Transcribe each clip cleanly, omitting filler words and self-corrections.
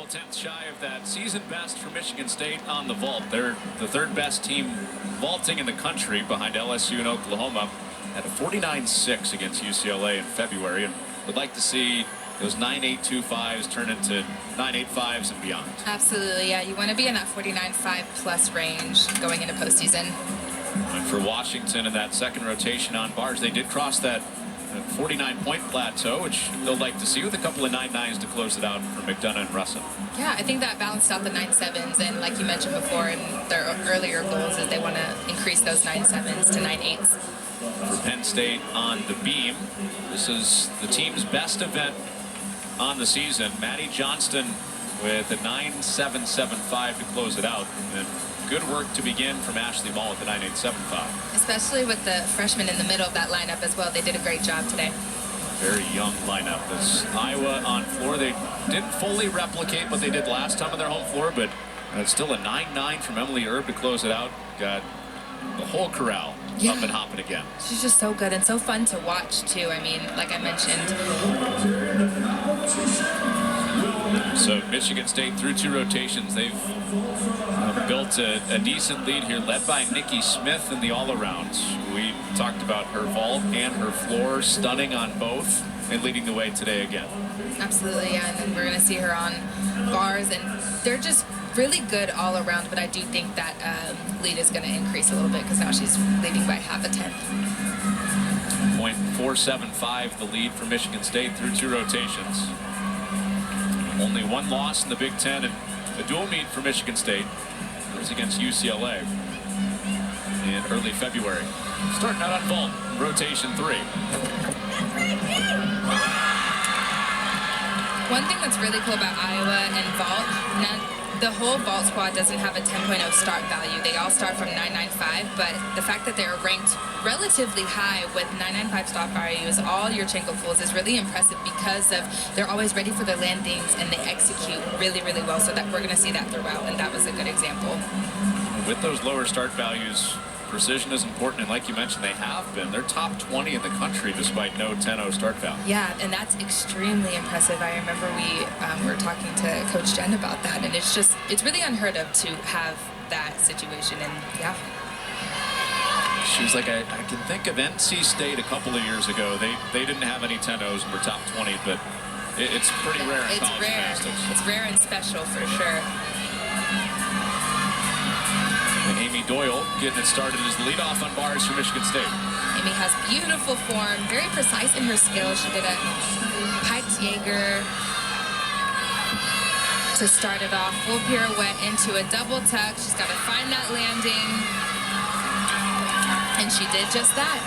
0.2 shy of that season best for Michigan State on the vault. They're the third best team vaulting in the country behind LSU and Oklahoma at a 49-6 against UCLA in February, and would like to see those 9.825s turn into 9.85s and beyond. Absolutely, yeah. You want to be in that 49.5 plus range going into postseason. And for Washington in that second rotation on bars, they did cross that 49-point plateau, which they'll like to see, with a couple of 9.9s to close it out for McDonough and Russell. Yeah, I think that balanced out the 9.7s, and like you mentioned before in their earlier goals is they want to increase those 9.7s to 9.8s. For Penn State on the beam, this is the team's best event on the season. Maddie Johnston with a 9.775 to close it out. And good work to begin from Ashley Mall with the 9.875. Especially with the freshmen in the middle of that lineup as well. They did a great job today. Very young lineup. This Iowa on floor, they didn't fully replicate what they did last time on their home floor, but it's still a 9.9 from Emily Erb to close it out. Got the whole corral up and hopping again. She's just so good and so fun to watch too. I mean, like I mentioned. So Michigan State through two rotations, they've built a decent lead here, led by Nikki Smith in the all-arounds. We talked about her vault and her floor, stunning on both, and leading the way today again. Absolutely, yeah. And then we're going to see her on bars, and they're just really good all around, but I do think that lead is going to increase a little bit because now she's leading by half a tenth. 0.475 the lead for Michigan State through two rotations. Only one loss in the Big Ten, and a dual meet for Michigan State. It was against UCLA in early February. Starting out on vault, rotation 3. One thing that's really cool about Iowa and vault, the whole vault squad doesn't have a 10.0 start value. They all start from 9.95, but the fact that they're ranked relatively high with 9.95 start values, all your Chenko is really impressive because of they're always ready for their landings and they execute really, really well. So that we're going to see that throughout, and that was a good example. With those lower start values, precision is important, and like you mentioned, they have been. They're top 20 in the country despite no 10.0 start value. Yeah, and that's extremely impressive. I remember we were talking to Coach Jen about that, and it's really unheard of to have that situation, and yeah. She was like, I can think of NC State a couple of years ago. They didn't have any 10.0s and were top 20, but it's pretty rare in college gymnastics. It's rare and special for sure. And Amy Doyle getting it started as the leadoff on bars for Michigan State. Amy has beautiful form, very precise in her skills. She did a piked Jaeger to start it off. Full pirouette into a double tuck. She's got to find that landing. And she did just that.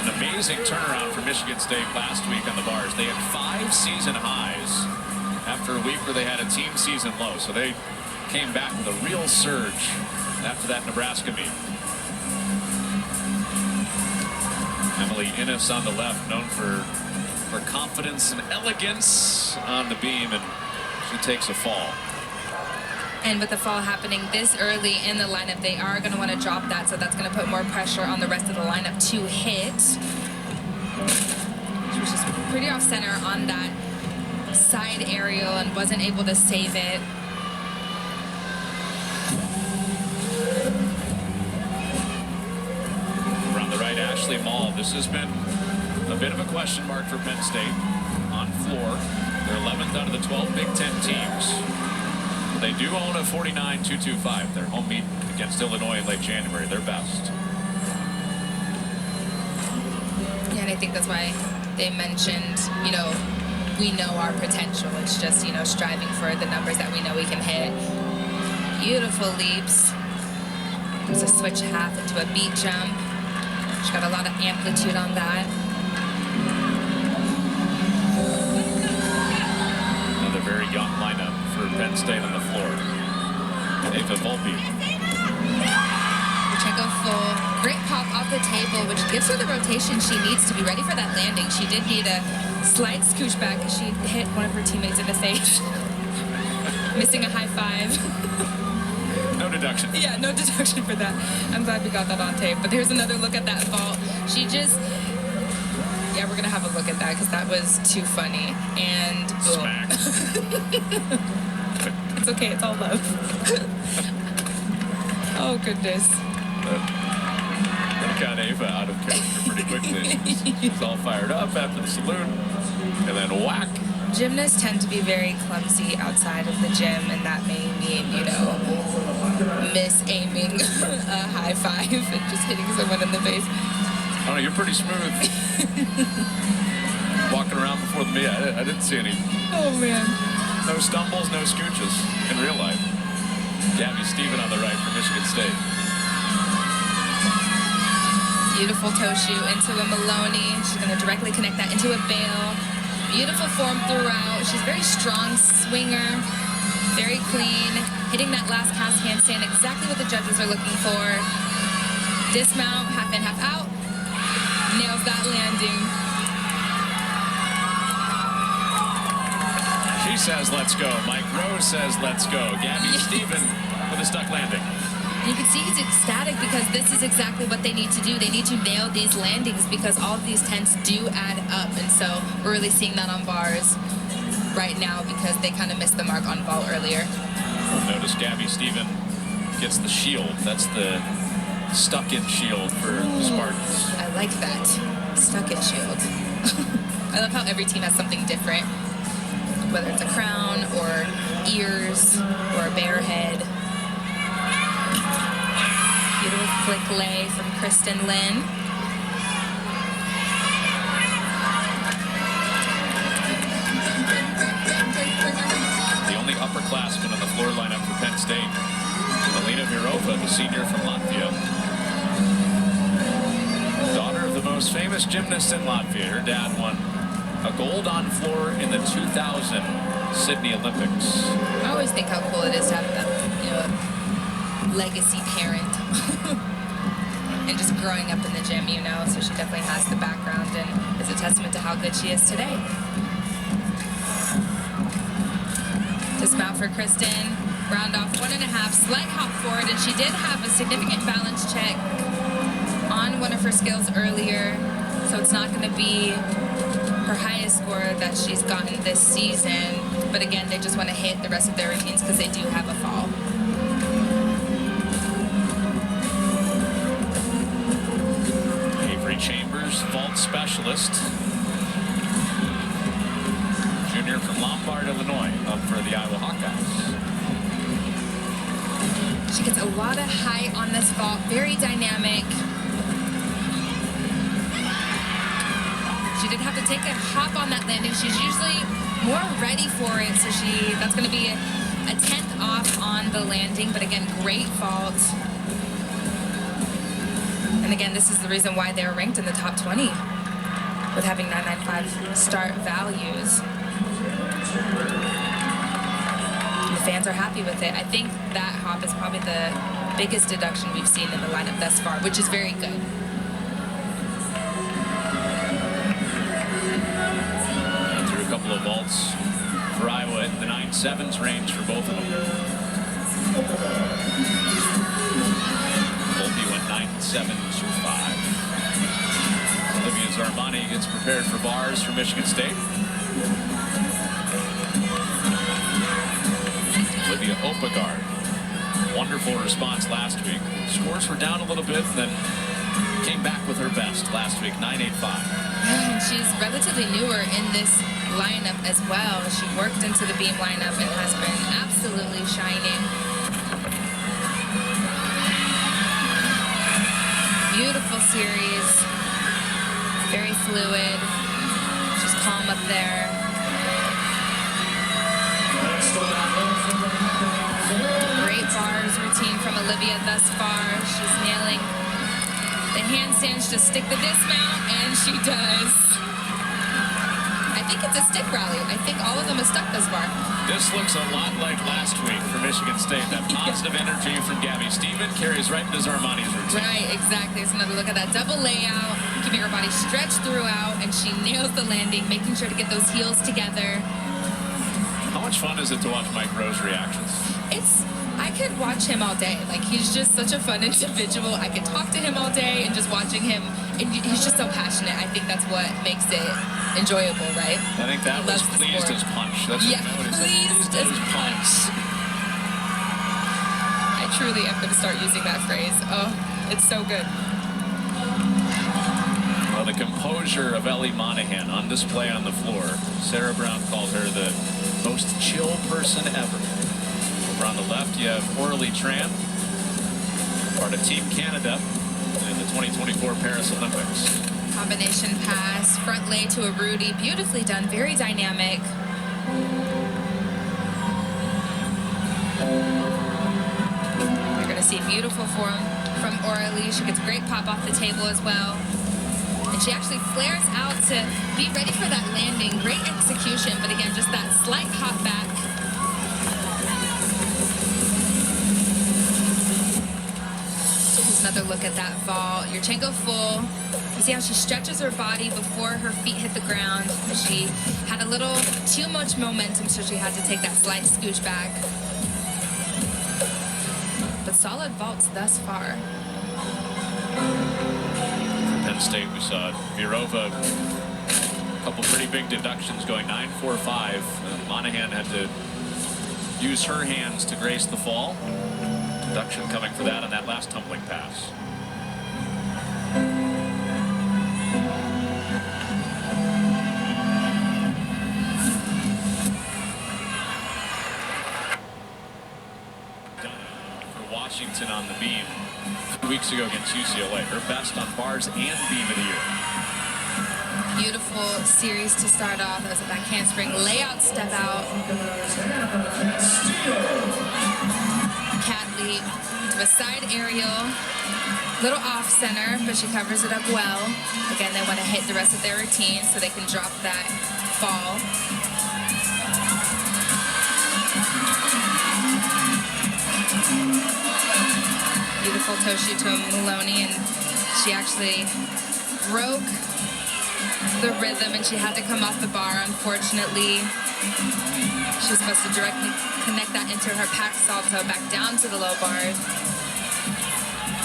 An amazing turnaround for Michigan State last week on the bars. They had 5 season highs after a week where they had a team season low. So they came back with a real surge after that Nebraska meet. Emily Innes on the left, known for confidence and elegance on the beam, and she takes a fall. And with the fall happening this early in the lineup, they are going to want to drop that, so that's going to put more pressure on the rest of the lineup to hit. She was just pretty off center on that side aerial and wasn't able to save it. Around the right, Ashley Mall. This has been a bit of a question mark for Penn State on floor. They're 11th out of the 12 Big Ten teams. They do own a 49.225. Their home meet against Illinois in late January, their best. Yeah, and I think that's why they mentioned, we know our potential. It's just, striving for the numbers that we know we can hit. Beautiful leaps. There's a switch half into a beat jump. She's got a lot of amplitude on that. Another very young lineup for Penn State on the floor. Ava Volpe. Chenko full. Great pop off the table, which gives her the rotation she needs to be ready for that landing. She did need a slight scooch back as she hit one of her teammates in the face. Missing a high five. No deduction. Yeah, no deduction for that. I'm glad we got that on tape. But here's another look at that vault. She just Yeah, we're gonna have a look at that because that was too funny. And boom. Smack. It's okay, it's all love. Oh goodness. That got Ava out of character pretty quickly. She's all fired up after the salute, and then whack. Gymnasts tend to be very clumsy outside of the gym, and that may mean, you know, miss-aiming a high five and just hitting someone in the face. Oh, you're pretty smooth. Walking around before the meet, I didn't see any. Oh, man. No stumbles, no scooches in real life. Gabby Stephen on the right for Michigan State. Beautiful toe shoe into a Maloney. She's going to directly connect that into a bail. Beautiful form throughout. She's very strong swinger, very clean, hitting that last cast handstand, exactly what the judges are looking for. Dismount, half in, half out. Nails that landing. She says, let's go. Mike Rose says, let's go. Gabby Stephen with a stuck landing. You can see he's ecstatic because this is exactly what they need to do. They need to nail these landings because all of these tents do add up. And so we're really seeing that on bars right now because they kind of missed the mark on vault earlier. Notice Gabby Stephen gets the shield. That's the stuck-in shield for Spartans. I like that. Stuck-in shield. I love how every team has something different, whether it's a crown or ears or a bear head. Beautiful flick lay from Kristen Lynn. The only upperclassman on the floor lineup for Penn State, Alina Virova, the senior from Latvia. Daughter of the most famous gymnast in Latvia. Her dad won a gold on floor in the 2000 Sydney Olympics. I always think how cool it is to have that, you know, legacy parent. And just growing up in the gym, you know, so she definitely has the background and is a testament to how good she is today. Dismount for Kristen, round off 1.5, slight hop forward, and she did have a significant balance check on one of her skills earlier, so it's not going to be her highest score that she's gotten this season, but again, they just want to hit the rest of their routines because they do have a fall. Chambers, vault specialist. Junior from Lombard, Illinois, up for the Iowa Hawkeyes. She gets a lot of height on this vault, very dynamic. She did have to take a hop on that landing. She's usually more ready for it, so that's going to be a 10th off on the landing, but again, great vault. And again, this is the reason why they're ranked in the top 20 with having 995 start values. And the fans are happy with it. I think that hop is probably the biggest deduction we've seen in the lineup thus far, which is very good. And through a couple of vaults for Iowa in the 9.7s range for both of them. Volpe went 9.725. Olivia Zarmani gets prepared for bars for Michigan State. Olivia Opagard, wonderful response last week. Scores were down a little bit and then came back with her best last week, 9.85. And she's relatively newer in this lineup as well. She worked into the beam lineup and has been absolutely shining. Beautiful series, very fluid. She's calm up there. Great bars routine from Olivia thus far. She's nailing the handstands to stick the dismount, and she does. I think it's a stick rally. I think all of them are stuck thus far. This looks a lot like last week for Michigan State. That positive energy from Gabby Stephen carries right into Zarmani's routine. Right, exactly. There's another look at that double layout, keeping her body stretched throughout, and she nails the landing, making sure to get those heels together. How much fun is it to watch Mike Rowe's reactions? I could watch him all day. Like, he's just such a fun individual. I could talk to him all day, and just watching him and he's just so passionate. I think that's what makes it enjoyable, right? I think that was pleased as punch. That's what pleased as punch. I truly am going to start using that phrase. Oh, it's so good. Well, the composure of Ellie Monahan on display on the floor. Sarah Brown called her the most chill person ever. Over on the left, you have Orly Tran, part of Team Canada in the 2024 Paris Olympics. Combination pass, front lay to a Rudy. Beautifully done, very dynamic. You're going to see beautiful form from Orly. She gets great pop off the table as well. And she actually flares out to be ready for that landing. Great execution, but again, just that slight hop back. Here's another look at that vault. Yurchenko full. You see how she stretches her body before her feet hit the ground. She had a little too much momentum, so she had to take that slight scooch back. But solid vaults thus far. Penn State, we saw Virova, a couple pretty big deductions going 9-4-5. Monahan had to use her hands to grace the fall. Deduction coming for that on that last tumbling pass. For Washington on the beam 2 weeks ago against UCLA, her best on bars and beam of the year. Beautiful series to start off. That was a back handspring layout step out. Cat leap to a side aerial. Little off center, but she covers it up well. Again, they want to hit the rest of their routine so they can drop that fall. Beautiful toe shoot to Maloney, and she actually broke the rhythm and she had to come off the bar, unfortunately. She was supposed to directly connect that into her pack salto back down to the low bar.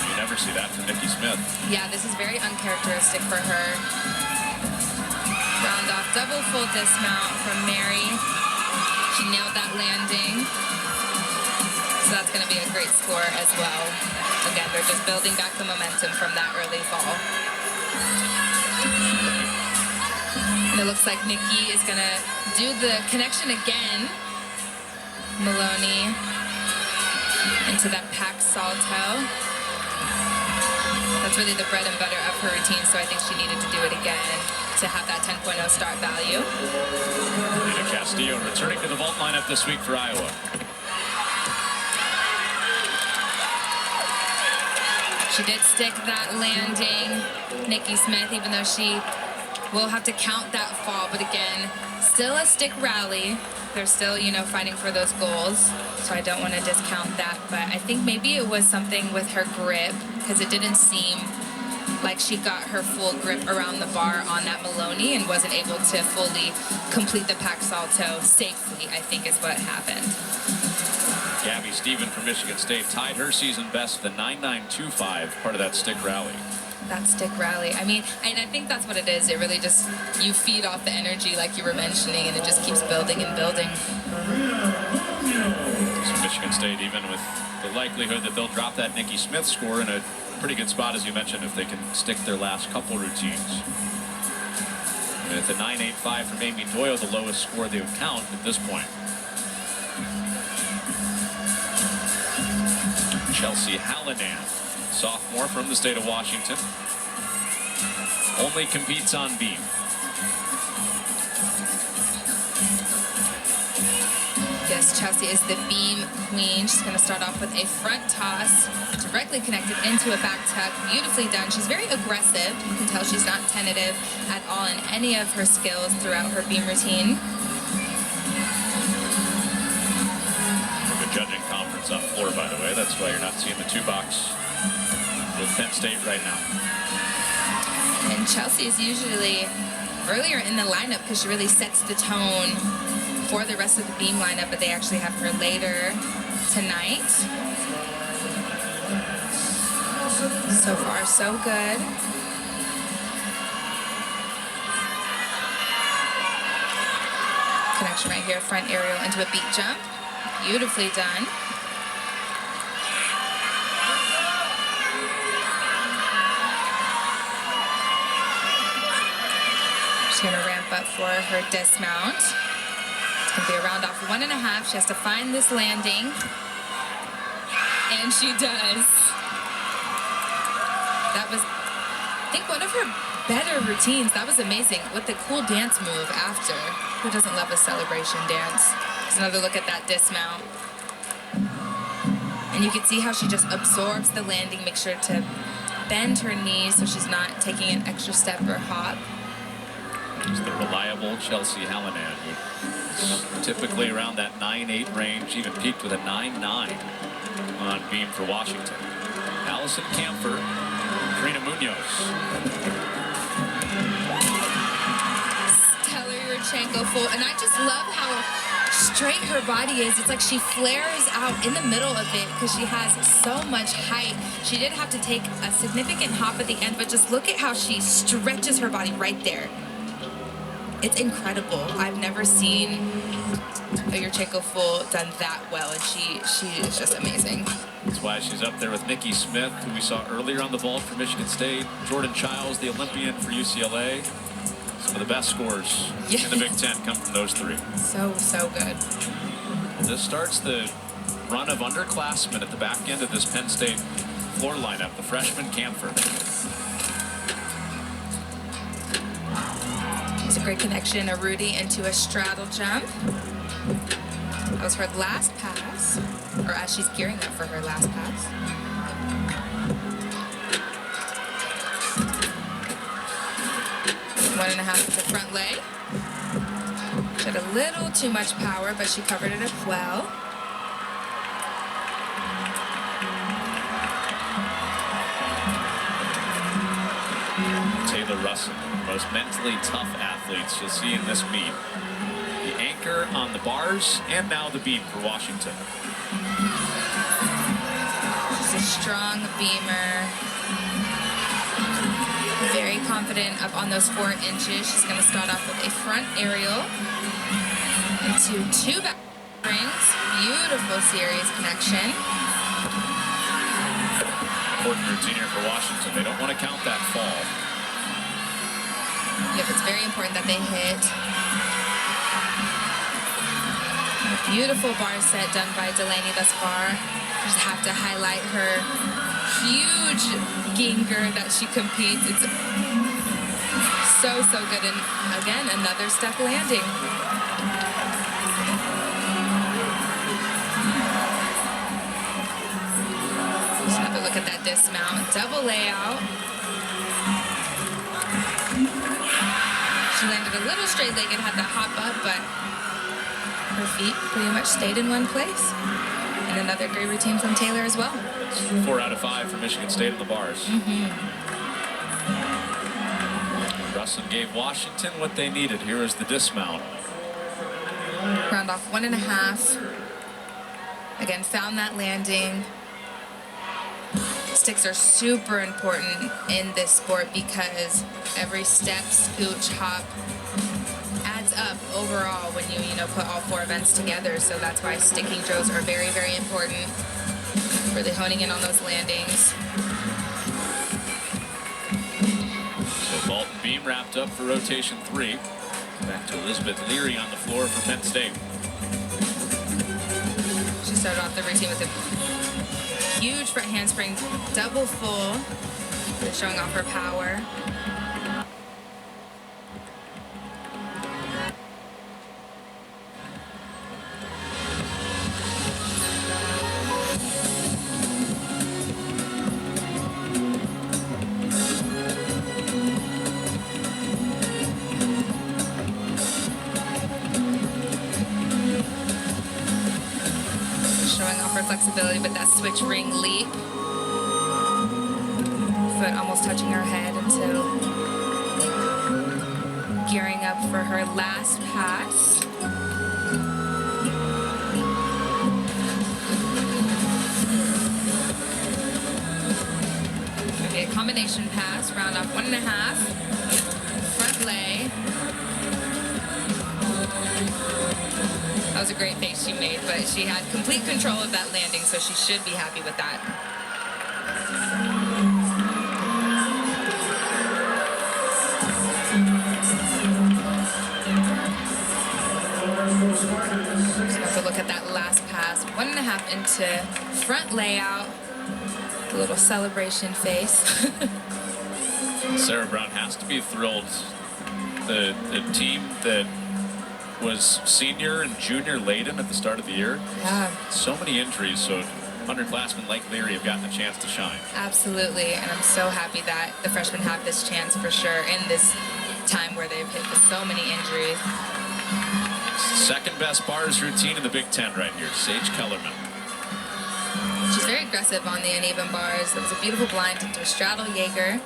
You never see that from Nikki Smith. Yeah, this is very uncharacteristic for her. Round off double full dismount from Mary. She nailed that landing. So that's going to be a great score as well. Again, they're just building back the momentum from that early fall. And it looks like Nikki is going to do the connection again. Maloney into that pack salto. That's really the bread and butter of her routine, so I think she needed to do it again to have that 10.0 start value. Nina Castillo returning to the vault lineup this week for Iowa. She did stick that landing, Nikki Smith, even though she will have to count that fall. But again, still a stick rally. They're still, you know, fighting for those goals. So I don't want to discount that. But I think maybe it was something with her grip, because it didn't seem like she got her full grip around the bar on that Maloney and wasn't able to fully complete the pack salto safely, I think is what happened. Gabby Stephen from Michigan State tied her season best, the 9.925, part of that stick rally. That stick rally. I mean, and I think that's what it is. It really just, you feed off the energy like you were mentioning, and it just keeps building and building. So Michigan State, even with the likelihood that they'll drop that Nikki Smith score, in a pretty good spot, as you mentioned, if they can stick their last couple routines. And at the 9.85 from Amy Doyle, the lowest score they would count at this point. Chelsea Hallinan, sophomore from the state of Washington, only competes on beam. Yes, Chelsea is the beam queen. She's going to start off with a front toss, directly connected into a back tuck. Beautifully done. She's very aggressive. You can tell she's not tentative at all in any of her skills throughout her beam routine. Judging conference on floor, by the way. That's why you're not seeing the 2-box with Penn State right now. And Chelsea is usually earlier in the lineup because she really sets the tone for the rest of the beam lineup, but they actually have her later tonight. So far, so good. Connection right here, front aerial into a beat jump. Beautifully done. She's gonna ramp up for her dismount. It's gonna be a round off 1.5. She has to find this landing. And she does. That was, I think, one of her better routines. That was amazing. With the cool dance move after. Who doesn't love a celebration dance? There's another look at that dismount. And you can see how she just absorbs the landing. Make sure to bend her knees so she's not taking an extra step or hop. It's the reliable Chelsea Hallinan, who typically around that 9.8 range, even peaked with a 9.9 on beam for Washington. Allison Camphor, Karina Munoz. Full, and I just love how straight her body is. It's like she flares out in the middle of it because she has so much height. She did have to take a significant hop at the end, but just look at how she stretches her body right there. It's incredible. I've never seen a Yurchenko full done that well, and she is just amazing. That's why she's up there with Nikki Smith, who we saw earlier on the vault for Michigan State. Jordan Childs, the Olympian for UCLA. Some of the best scores in the Big Ten come from those three. So good. Well, this starts the run of underclassmen at the back end of this Penn State floor lineup. The freshman Camphor. It's a great connection. A Rudy into a straddle jump. That was her last pass, or as she's gearing up for her last pass. One and a half with the front leg. She had a little too much power, but she covered it up well. Taylor Russell, one of the most mentally tough athletes you'll see in this meet. The anchor on the bars, and now the beam for Washington. She's a strong beamer. Very confident up on those 4 inches. She's going to start off with a front aerial into 2 back springs. Beautiful series connection. Important routine here for Washington. They don't want to count that fall. Yep, it's very important that they hit. A beautiful bar set done by Delaney thus far. Just have to highlight her huge ginger that she competes. It's so good. And again, another step landing. Just have a look at that dismount. Double layout. She landed a little straight-legged, had that hop up, but her feet pretty much stayed in one place. And another great routine from Taylor as well. 4 out of 5 for Michigan State on the bars. Russell gave Washington what they needed. Here is the dismount. Round off 1.5. Again, found that landing. Sticks are super important in this sport because every step, scooch, hop adds up overall when you put all 4 events together. So that's why sticking drills are very, very important. Really honing in on those landings. So vault and beam wrapped up for rotation 3. Back to Elizabeth Leary on the floor for Penn State. She started off the routine with a huge front handspring, double full, showing off her power. Flexibility, but that switch ring leap. Foot almost touching her head until gearing up for her last pass. Okay, combination pass, round off 1.5. Front lay. That was a great face she made, but she had complete control of that landing, so she should be happy with that. Just have to look at that last pass. 1.5 into front layout. A little celebration face. Sarah Brown has to be thrilled. The team that was senior and junior laden at the start of the year. Yeah. So many injuries, so underclassmen like Leary have gotten a chance to shine. Absolutely, and I'm so happy that the freshmen have this chance for sure in this time where they've hit with so many injuries. Second best bars routine in the Big Ten right here, Sage Kellerman. She's very aggressive on the uneven bars. That was a beautiful blind into a straddle Jaeger.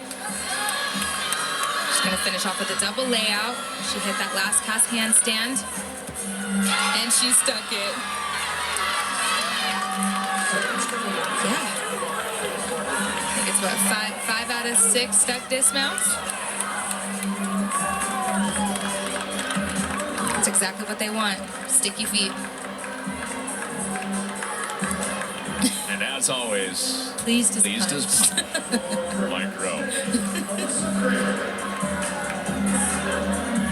She's going to finish off with a double layout. She hit that last cast handstand, and she stuck it. Yeah. I think it's what, five out of 6 stuck dismounts. That's exactly what they want. Sticky feet. And as always, Pleased as punch. Micro.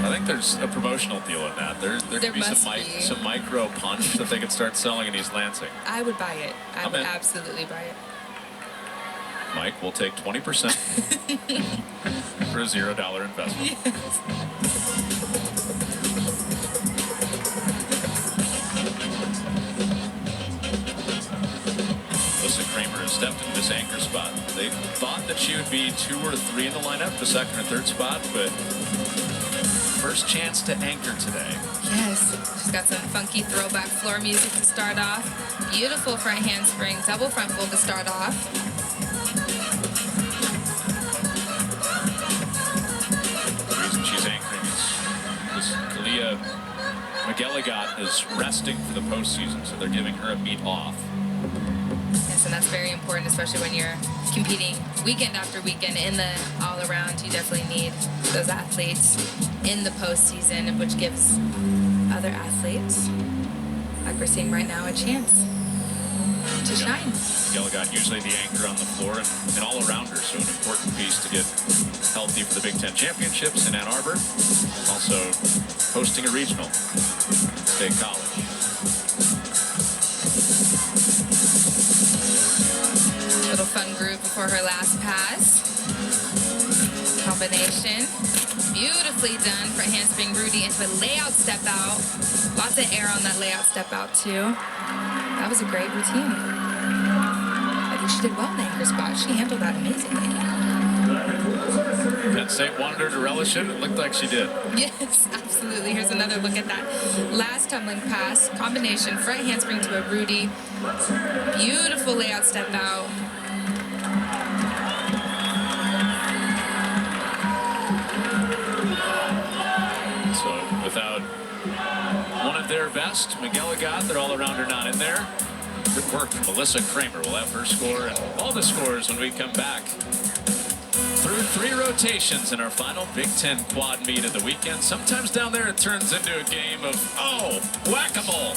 I think there's a promotional deal in that. There could be some micro punch that they could start selling in East Lansing. I would buy it. I would absolutely buy it. Mike will take 20% for a $0 investment. Yes. Kramer has stepped into this anchor spot. They thought that she would be 2 or 3 in the lineup, the 2nd or 3rd spot, but first chance to anchor today. Yes, she's got some funky throwback floor music to start off. Beautiful front handspring, double front full to start off. The reason she's anchoring is Kalia McGilligot is resting for the postseason, so they're giving her a meet off. Yes, and that's very important, especially when you're competing weekend after weekend in the all-around. You definitely need those athletes in the postseason, which gives other athletes, like we're seeing right now, a chance to shine. McGilligot usually the anchor on the floor and all-arounder, so an important piece to get healthy for the Big Ten Championships in Ann Arbor. Also hosting a regional State College. Little fun groove before her last pass. Combination. Beautifully done. Front handspring Rudy into a layout step out. Lots of air on that layout step out too. That was a great routine. I think she did well in the anchor spot. She handled that amazingly. Penn State wanted her to relish it. It looked like she did. Yes, absolutely. Here's another look at that last tumbling pass. Combination front handspring to a Rudy. Beautiful layout step out. So without one of their best, McGilligot, their all-arounder not in there. Good work. Melissa Kramer will have her score and all the scores when we come back. Through 3 rotations in our final Big Ten quad meet of the weekend. Sometimes down there it turns into a game of, oh, whack-a-mole.